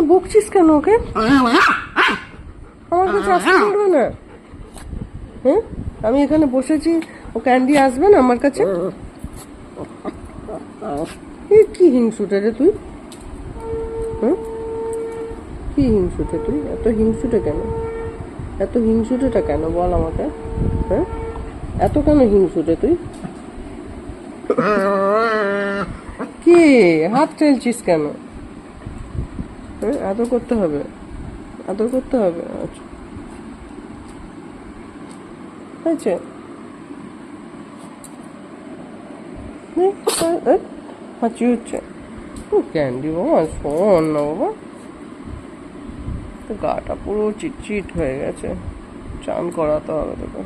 বকছিস কেন ওকে? আমার কাছে আসতে পারবে না? হ্যাঁ, আমি এখানে বসেছি, ও ক্যান্ডি আসবে না আমার কাছে? কি হিংসুটে রে তুই? হ্যাঁ, কি হিংসুটে তুই? এত হিংসুটে কেন? এত হিংসুটেটা কেন বল আমাকে? হ্যাঁ, এত কেন হিংসুটে তুই? কি হাত ঠেলছিস কেন? হ্যাঁ, আদর করতে হবে, আদর করতে হবে। আচ্ছা, হয়েছে। হাঁচি হচ্ছে। ক্যান্ডি বাবা, শোন না বাবা, গাটা পুরো চিটচিট হয়ে গেছে, চান করাতে হবে তোকে।